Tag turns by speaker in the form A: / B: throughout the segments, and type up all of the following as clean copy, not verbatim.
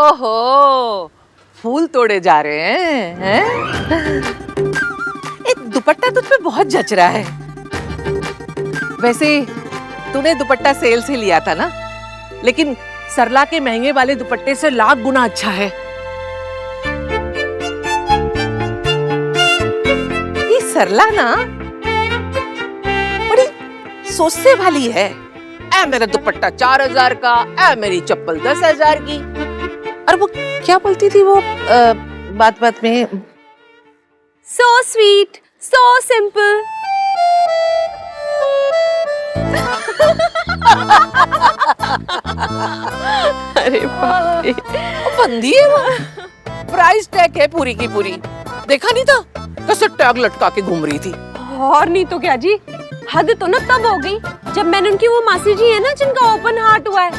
A: ओहो, फूल तोड़े जा रहे हैं? एक दुपट्टा तुझ पे बहुत जच रहा है। वैसे तूने दुपट्टा सेल से लिया था ना, लेकिन सरला के महंगे वाले दुपट्टे से लाख गुना अच्छा है। ये सरला ना बड़ी सोचने वाली है। ऐ मेरा दुपट्टा 4000 का, ऐ मेरी चप्पल 10,000 की। और वो क्या बोलती थी वो बात बात में,
B: सो स्वीट, सो सिंपल।
A: अरे बाप रे, बंदी है वो। प्राइस टैग है पूरी की पूरी। देखा नहीं था कैसे टैग लटका के घूम रही थी।
B: और नहीं तो क्या जी, हद तो ना तब हो गई जब मैंने उनकी वो मासी जी है ना जिनका ओपन हार्ट हुआ है,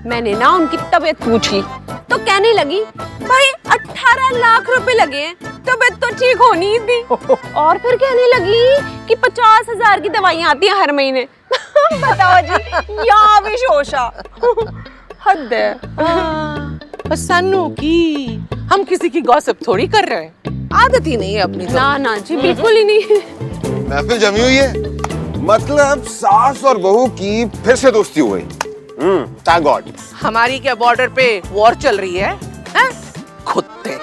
B: मैंने ना उनकी तबीयत पूछ ली तो कहने लगी भाई 18 लाख रुपए लगे हैं, तबीयत तो ठीक होनी ही थी। और फिर कहने लगी कि 50,000 की दवाइयां आती हैं हर महीने। बताओ जी, यहाँ भी शोशा। हद है।
A: बस सन्नू की, हम किसी की गॉसिप थोड़ी कर रहे हैं, आदत ही नहीं है अपनी।
B: ना ना जी, बिल्कुल ही नहीं।
C: महफिल जमी हुई है, मतलब सास और बहू की फिर से दोस्ती हो गई। Thank God.
A: हमारी क्या बॉर्डर पे वॉर चल रही है? कुत्ते।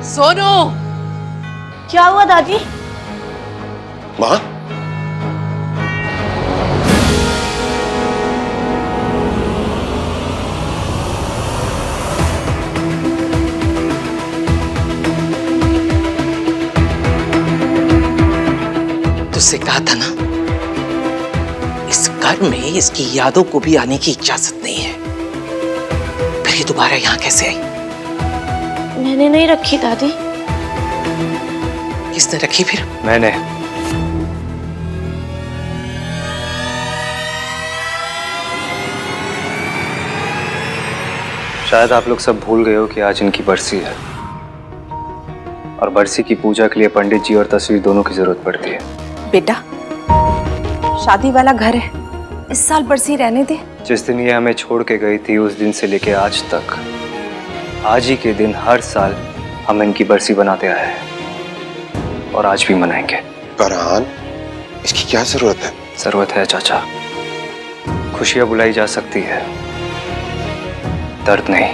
A: सोनू,
D: क्या हुआ दादी?
C: माँ,
A: तुझसे कहा था ना, इस घर में इसकी यादों को भी आने की इजाजत नहीं है। फिर ये दोबारा यहाँ कैसे आई?
D: मैंने नहीं रखी दादी।
A: किसने रखी फिर?
E: मैंने। शायद आप लोग सब भूल गए हो कि आज इनकी बरसी है, और बरसी की पूजा के लिए पंडित जी और तस्वीर दोनों की जरूरत पड़ती है।
B: बेटा, शादी वाला घर है, इस साल बरसी रहने दे।
E: जिस दिन ये हमें छोड़ के गई थी उस दिन से लेके आज तक, आज ही के दिन हर साल हम इनकी बरसी बनाते आए हैं, और आज भी मनाएंगे।
C: फरहान, इसकी क्या जरूरत है?
E: जरूरत है चाचा। खुशियां बुलाई जा सकती है, दर्द नहीं।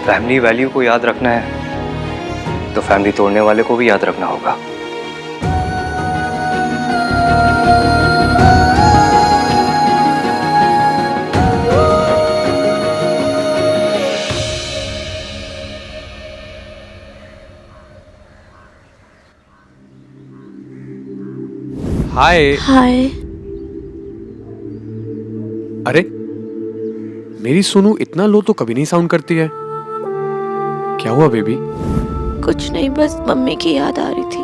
E: फैमिली वैल्यू को याद रखना है तो फैमिली तोड़ने वाले को भी याद रखना होगा।
F: हाय।
D: हाय।
F: अरे मेरी सोनू इतना लो तो कभी नहीं साउंड करती है, क्या हुआ बेबी?
D: कुछ नहीं, बस मम्मी की याद आ रही थी,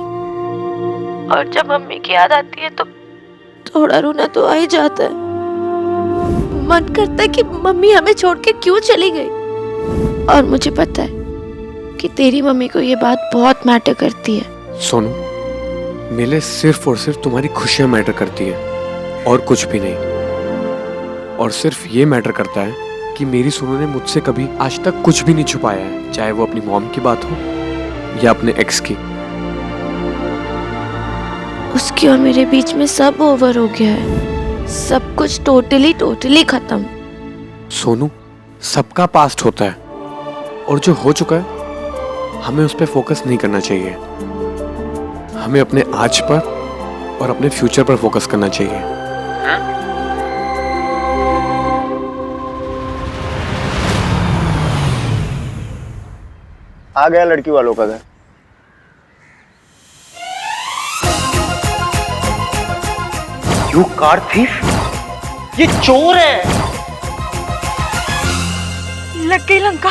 D: और जब मम्मी की याद आती है तो थोड़ा रोना तो आ ही जाता है। मन करता है कि मम्मी हमें छोड़ के क्यों चली गई, और मुझे पता है कि तेरी मम्मी को ये बात बहुत मैटर करती है।
F: सोनू, मेरे लिए सिर्फ और सिर्फ तुम्हारी खुशियां मैटर करती है, और कुछ भी नहीं। और सिर्फ ये मैटर करता है कि मेरी सोनू ने मुझसे कभी आज तक कुछ भी नहीं छुपाया है, चाहे वो अपनी मॉम की बात हो या अपने एक्स की।
D: उसकी और मेरे बीच में सब ओवर हो गया है, सब कुछ टोटली खत्म।
F: सोनू, सबका पास्ट होता है, और जो हो चुका है हमें उस पर फोकस नहीं करना चाहिए। हमें अपने आज पर और अपने फ्यूचर पर फोकस करना चाहिए।
G: आ गया लड़की वालों का घर।
H: यू कार थीफ, ये चोर है।
B: लग गई लंका,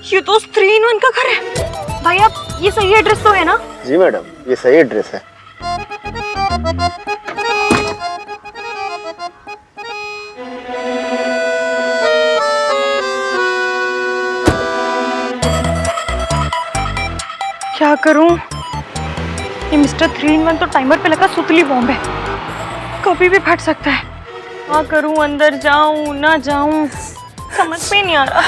B: ये तो 3-in-1 का घर है। भाई आप ये सही एड्रेस तो है ना?
G: जी मैडम, ये सही एड्रेस है। क्या करूं? ये मिस्टर 3-in-1 तो टाइमर पे लगा सुतली बॉम्ब है, कभी भी फट सकता है। क्या करूं, अंदर जाऊं ना जाऊं, समझ में नहीं आ रहा।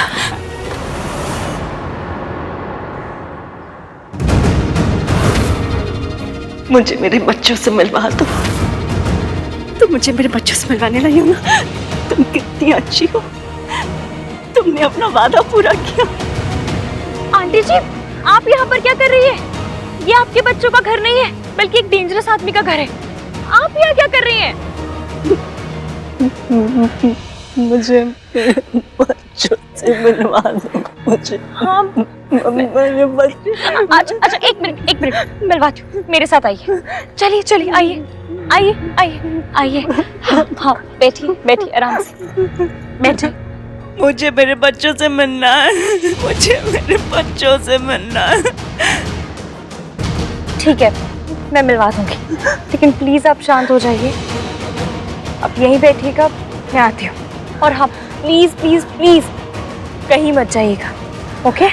I: मुझे मेरे बच्चों से मिलवा दो। तुम मुझे मेरे बच्चों से मिलवाने लाई हो ना? तुम कितनी अच्छी हो, तुमने अपना वादा पूरा किया।
G: आंटी जी, आप यहाँ पर क्या कर रही है? ये आपके बच्चों का घर नहीं है, बल्कि एक डेंजरस आदमी का घर है। आप यहाँ क्या कर रही हैं?
I: मुझे बच्चों से मिलवा दो। मुझे
G: हाँ,
I: मेरे बच्चे।
G: अच्छा एक मिनट मिलवाती हूँ, मेरे साथ आइए। चलिए चलिए, आइए आइए आइए आइए। हाँ हाँ, बैठिए आराम से बैठिए।
I: मुझे मेरे बच्चों से मिलना है, मुझे मेरे बच्चों से मिलना है।
G: ठीक है, मैं मिलवा दूंगी, लेकिन प्लीज आप शांत हो जाइए। आप यहीं बैठिएगा, मैं आती हूँ। और हाँ, प्लीज प्लीज प्लीज कहीं मत जाइएगा, ओके?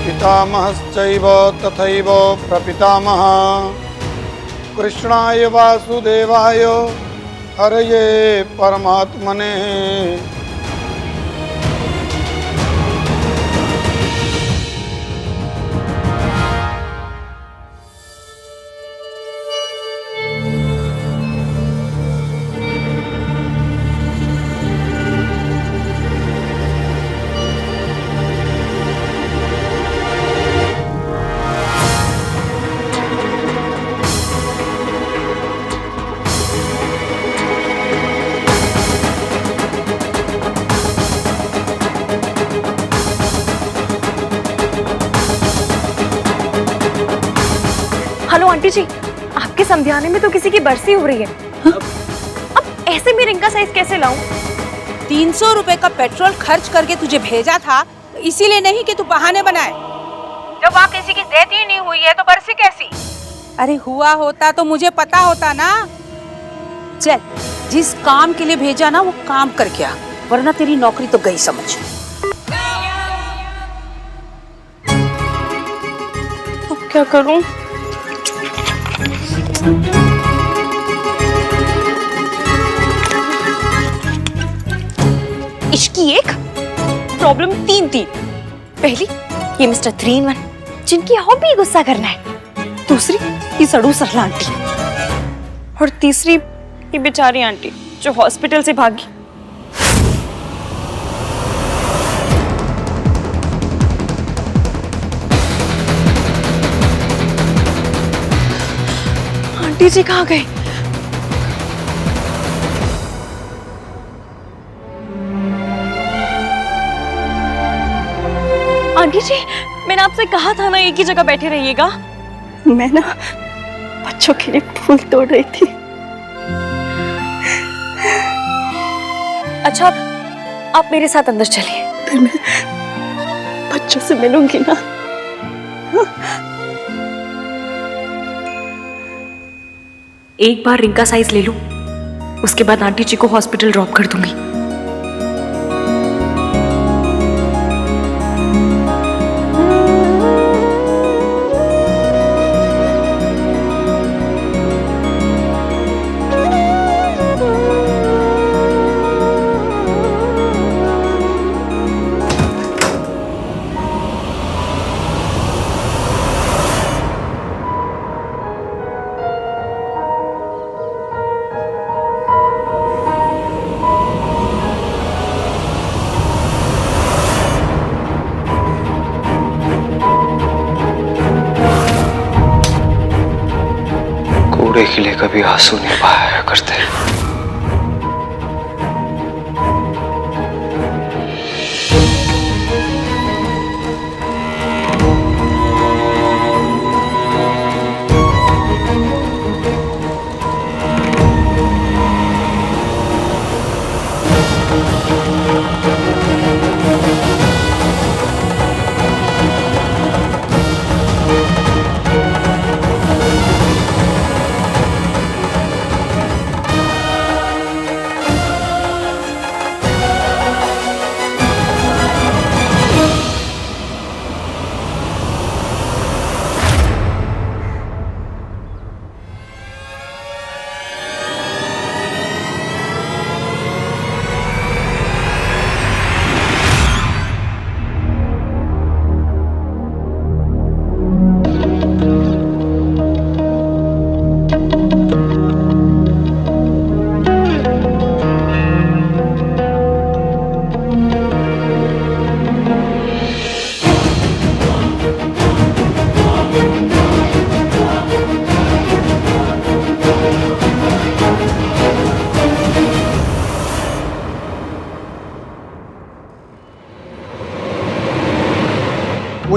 J: पितामहश्चैव तथैव प्रपितामह। कृष्णाय वासुदेवाय हरये परमात्मने।
G: हेलो आंटी जी, आपके समझाने में तो किसी की बरसी हो रही है। अब ऐसे में रिंग का साइज कैसे लाऊं?
K: 300 रुपए का पेट्रोल खर्च करके तुझे भेजा था, इसीलिए नहीं कि तू बहाने बनाए। जब वहाँ किसी की डेथ ही नहीं हुई है तो बरसी कैसी? अरे हुआ होता तो मुझे पता होता ना। चल, जिस काम के लिए भेजा ना वो काम करके आ, वरना तेरी नौकरी तो गई समझ।
G: अब क्या करूं? इश्क की एक प्रॉब्लम तीन थी। पहली, ये मिस्टर 3-in-1 जिनकी हॉबी गुस्सा करना है। दूसरी, ये सड़ू सरला आंटी। और तीसरी, ये बेचारी आंटी जो हॉस्पिटल से भागी। आंटी जी कहाँ गए? आंटी जी, मैंने आपसे कहा था ना एक ही जगह बैठे रहिएगा।
I: मैं ना बच्चों के लिए फूल तोड़ रही थी।
G: अच्छा, आप मेरे साथ अंदर चलिए।
I: फिर मैं बच्चों से मिलूंगी ना।
G: एक बार रिंग का साइज ले लूं, उसके बाद आंटी जी को हॉस्पिटल ड्रॉप कर दूंगी।
E: कूड़े के लिए कभी आंसू नहीं बहाया करते।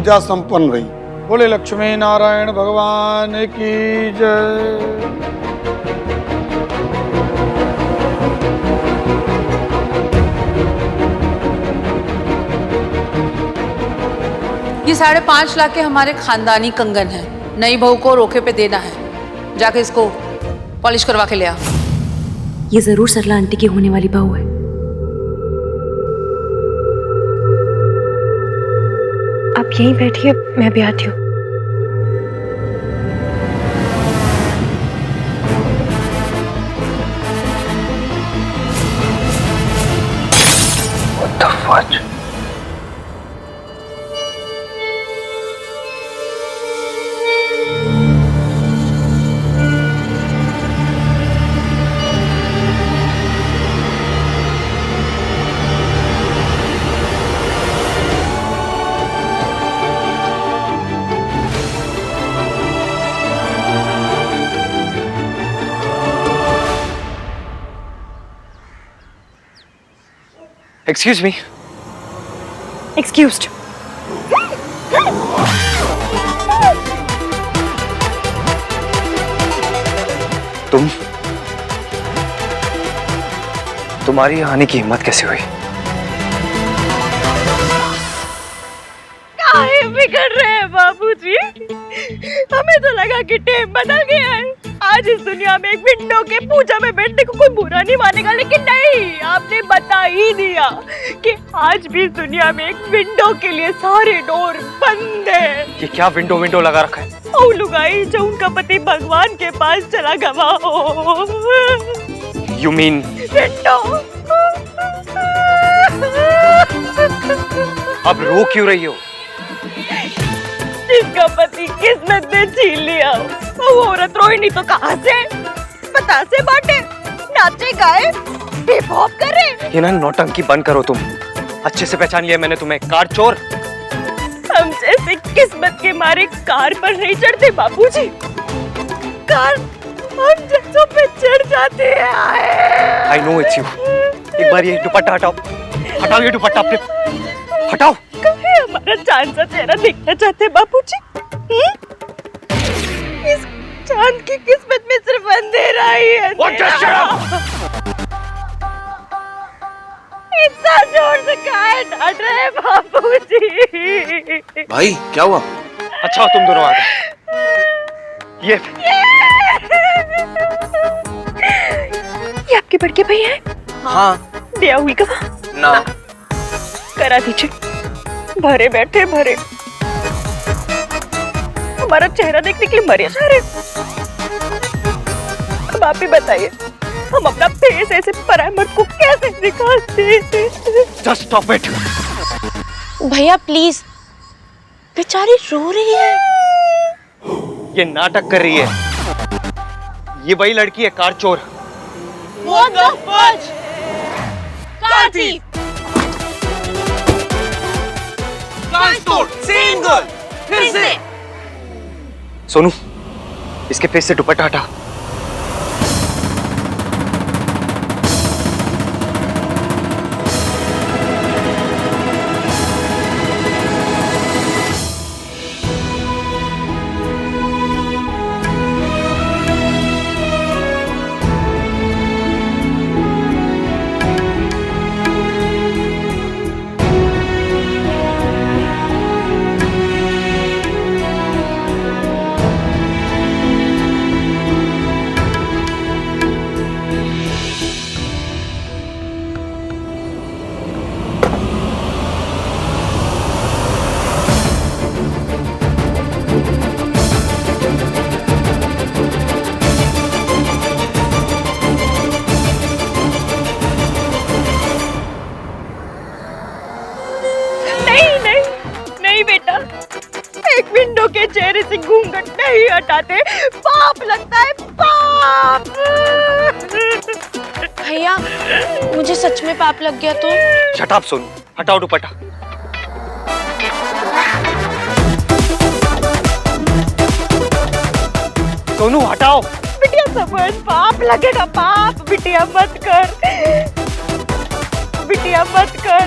J: पूजा संपन्न हुई। बोले लक्ष्मी नारायण भगवान की जय।
K: ये 5.5 लाख के हमारे खानदानी कंगन है, नई बहू को रोके पे देना है। जाके इसको पॉलिश करवा के ले आ।
I: ये जरूर सरला आंटी की होने वाली बहू है। आप यहीं बैठिए, मैं भी आती हूँ।
E: What the fudge? Excuse me.
I: Excused.
E: तुम्हारी यहाँ आने की हिम्मत कैसे हुई?
B: काहे बिगड़ रहे हैं बाबूजी? हमें तो लगा कि टेम बदल गया है। आज इस दुनिया में एक विंडो के पूजा में बैठने को कोई बुरा नहीं मानेगा, लेकिन नहीं, आपने बता ही दिया कि आज भी इस दुनिया में एक विंडो के लिए सारे डोर बंद है।
E: ये क्या विंडो लगा रखा है?
B: ओ लुगाई जो उनका पति भगवान के पास चला गवा हो।
E: You mean?
B: विंडो।
E: अब रो क्यों रही हो?
B: जिसका पति किस्मत ने छीन लिया, वो औरत रोई नहीं तो कहाँ से? बतासे बांटे, नाचे गाए, हिप हॉप करे।
E: ये ना नौटंकी बंद करो तुम। अच्छे से पहचान लिया मैंने तुम्हें, कार चोर।
B: हम जैसे किस्मत के मारे कार पर नहीं चढ़ते बाबूजी। कार हम जैसों पे चढ़ जाते हैं।
E: I know it's you. एक बार ये दुपट्टा हटाओ, हटाओ ये दुपट्टा अपने, हटाओ।
B: कहे हमारा चांद सा चेहरा देखना चाहते हैं बाबूजी? इस चांद की किस्मत में सिर्फ अंधेरा ही है। इतना जोर से काहे डांट रहे हैं बाबूजी?
C: भाई क्या हुआ?
E: अच्छा तुम दोनों आ गए। ये
I: आपके बड़के भाई हैं?
E: हाँ।
B: दिया हुई का
E: ना
B: करा दीजिए। भरे बैठे भरे, हमारा चेहरा देखने के लिए मरे जा रहे। अब आप ही बताइए, हम अपना फेस ऐसे पराये मर्द को कैसे दिखाते?
E: Just stop it.
D: भैया प्लीज, बेचारी रो रही है।
E: ये नाटक कर रही है। ये वही लड़की है, कार चोर।
B: What the fudge? Car thief. फिर से।
E: सोनू, इसके फेस से दुपट्टा हटा।
B: विंडो के चेहरे से घूंघट नहीं हटाते, पाप लगता है, पाप।
D: भैया मुझे सच में पाप लग गया तो?
E: शट अप सोनू, हटाओ दुपट्टा। सोनू हटाओ।
B: बिटिया समझ, पाप लगेगा, पाप। बिटिया मत कर, बिटिया मत कर।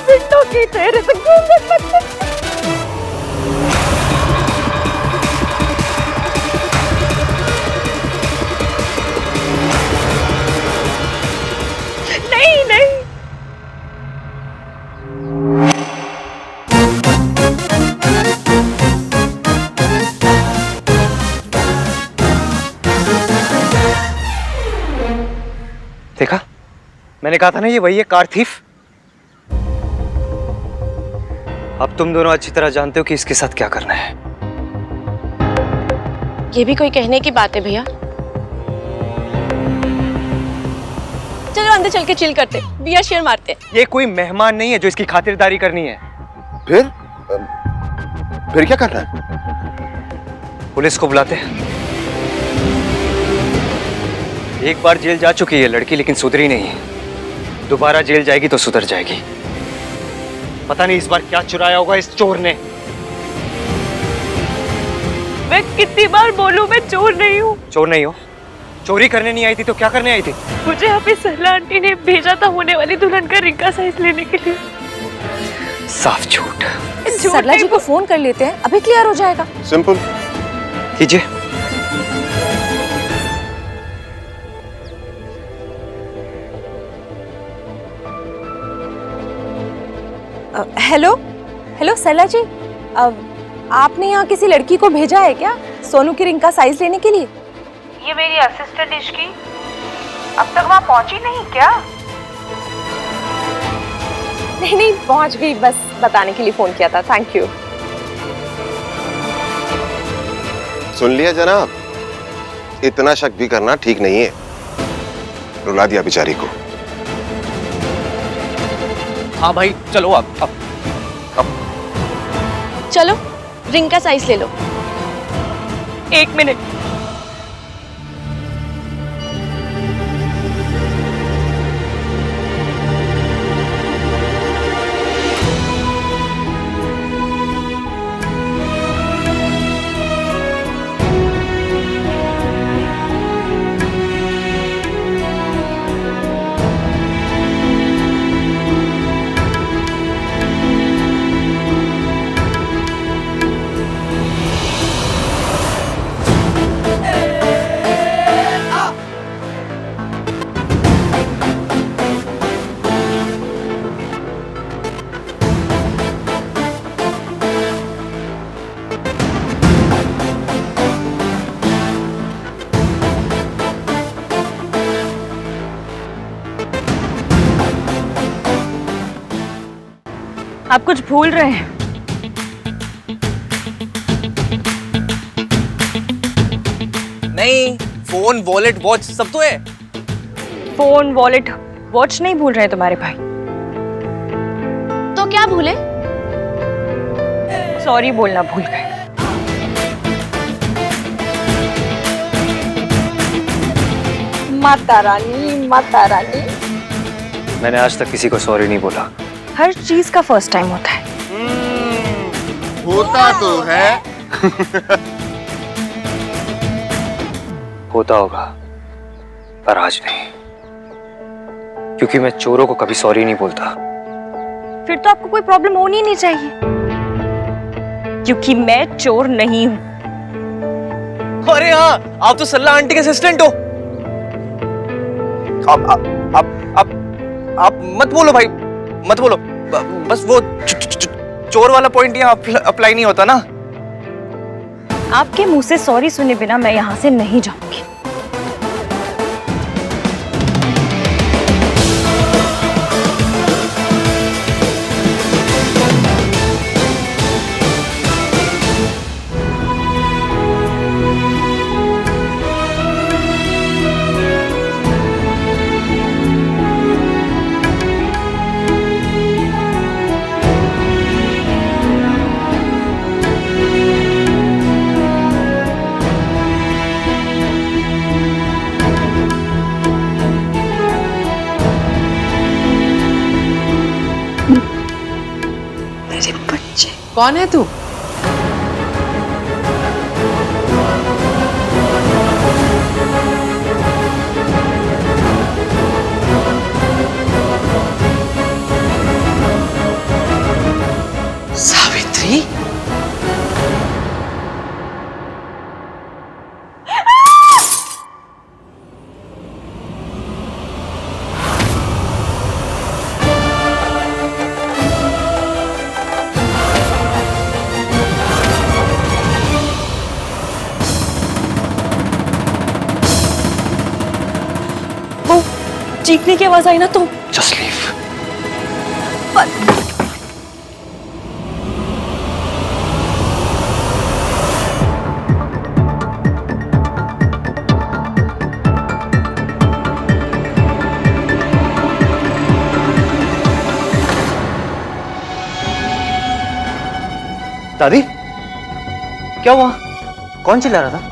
B: विंडो के चेहरे से घूंघट मत कर।
E: मैंने कहा था ना ये वही है कार थीफ। अब तुम दोनों अच्छी तरह जानते हो कि इसके साथ क्या करना है।
D: ये भी कोई कहने की बात है भैया। चलो अंदर चल के चिल करते, बियर शेयर मारते।
E: ये कोई मेहमान नहीं है जो इसकी खातिरदारी करनी है।
C: फिर क्या करना है?
E: पुलिस को बुलाते हैं। एक बार जेल जा चुकी है लड़की, लेकिन सुधरी नहीं है। दोबारा जेल जाएगी तो सुधर जाएगी। पता नहीं इस बार क्या चुराया होगा इस चोर ने।
B: मैं कितनी बार बोलूं मैं चोर नहीं हूँ।
E: चोर नहीं हो? चोरी करने नहीं आई थी तो क्या करने आई थी?
B: मुझे अभी सरला आंटी ने भेजा था होने वाली दुल्हन का रिंग का साइज लेने के लिए।
E: साफ झूठ।
G: सरला जी को फोन कर लेते हैं, अभी क्लियर हो जाएगा।
C: सिंपल
E: कीजिए।
G: हेलो हेलो सरला जी, आपने यहाँ किसी लड़की को भेजा है क्या सोनू की रिंग का साइज लेने के लिए?
K: ये मेरी असिस्टेंट इश्की अब तक वहाँ पहुँची नहीं क्या?
G: नहीं नहीं पहुँच गई, बस बताने के लिए फोन किया था। Thank you.
C: सुन लिया जनाब, इतना शक भी करना ठीक नहीं है। रुला दिया बेचारी को।
E: हाँ भाई चलो अब
D: चलो रिंग का साइज ले लो।
B: 1 मिनट। आप कुछ भूल रहे हैं।
E: नहीं, फोन वॉलेट वॉच सब तो है।
G: फोन वॉलेट वॉच नहीं भूल रहे तुम्हारे भाई।
D: तो क्या भूले?
G: सॉरी बोलना भूल गए। माता रानी माता रानी।
E: मैंने आज तक किसी को सॉरी नहीं बोला।
G: हर चीज का फर्स्ट टाइम होता है।
C: होता तो है।
E: होता होगा पर आज नहीं, क्योंकि मैं चोरों को कभी सॉरी नहीं बोलता।
G: फिर तो आपको कोई प्रॉब्लम होनी नहीं चाहिए, क्योंकि मैं चोर नहीं हूँ।
E: अरे हाँ, आप तो सल्ला आंटी के असिस्टेंट हो। आप मत बोलो भाई, मत बोलो। बस वो चोर वाला पॉइंट यहाँ अप्लाई नहीं होता ना।
G: आपके मुंह से सॉरी सुने बिना मैं यहाँ से नहीं जाऊंगी।
A: कौन है तू? सावित्री?
I: चीखने की आवाज आई ना तो
E: जस्ट लीव।
H: दादी, क्या हुआ? कौन चिल्ला रहा था?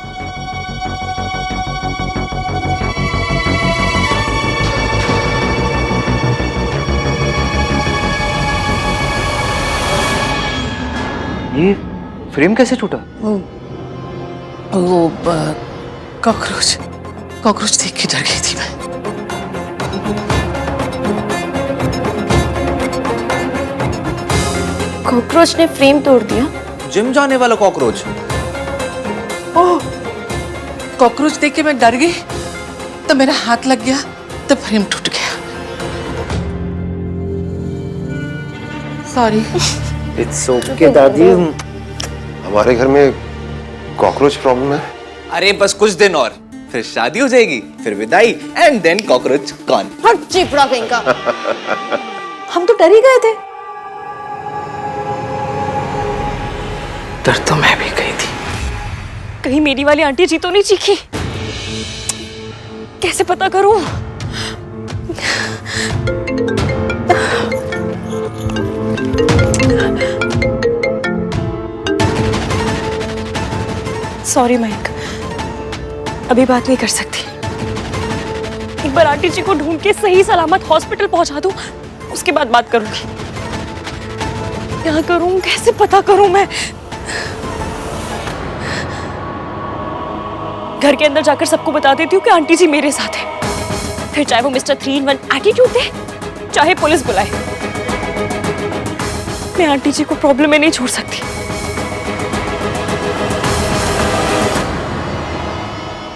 E: ये फ्रेम कैसे टूटा?
A: वो कॉकरोच कॉकरोच देख के डर गई थी मैं।
D: कॉकरोच ने फ्रेम तोड़ दिया।
H: जिम जाने वाला कॉकरोच।
A: ओह, कॉकरोच देख के मैं डर गई तो मेरा हाथ लग गया तो फ्रेम टूट गया। सॉरी।
H: इट्स ओके दादी।
C: हमारे घर में कॉकरोच प्रॉब्लम है।
H: अरे बस कुछ दिन और फिर शादी हो जाएगी, फिर विदाई एंड देन कॉकरोच गॉन।
B: हट चिपड़ा कहीं का।
G: हम तो डर ही गए थे।
A: डर तो मैं भी गई थी।
I: कहीं मेरी वाली आंटी जी तो नहीं चीखी? कैसे पता करूं? सॉरी मयंक, अभी बात नहीं कर सकती। एक बार आंटी जी को ढूंढ के सही सलामत हॉस्पिटल पहुंचा दूं, उसके बाद बात करूंगी। क्या करूं, कैसे पता करूं मैं? घर के अंदर जाकर सबको बता देती हूँ कि आंटी जी मेरे साथ है। फिर चाहे वो मिस्टर 3-in-1 एटीट्यूड दे, चाहे पुलिस बुलाए, मैं आंटी जी को प्रॉब्लम में नहीं छोड़ सकती।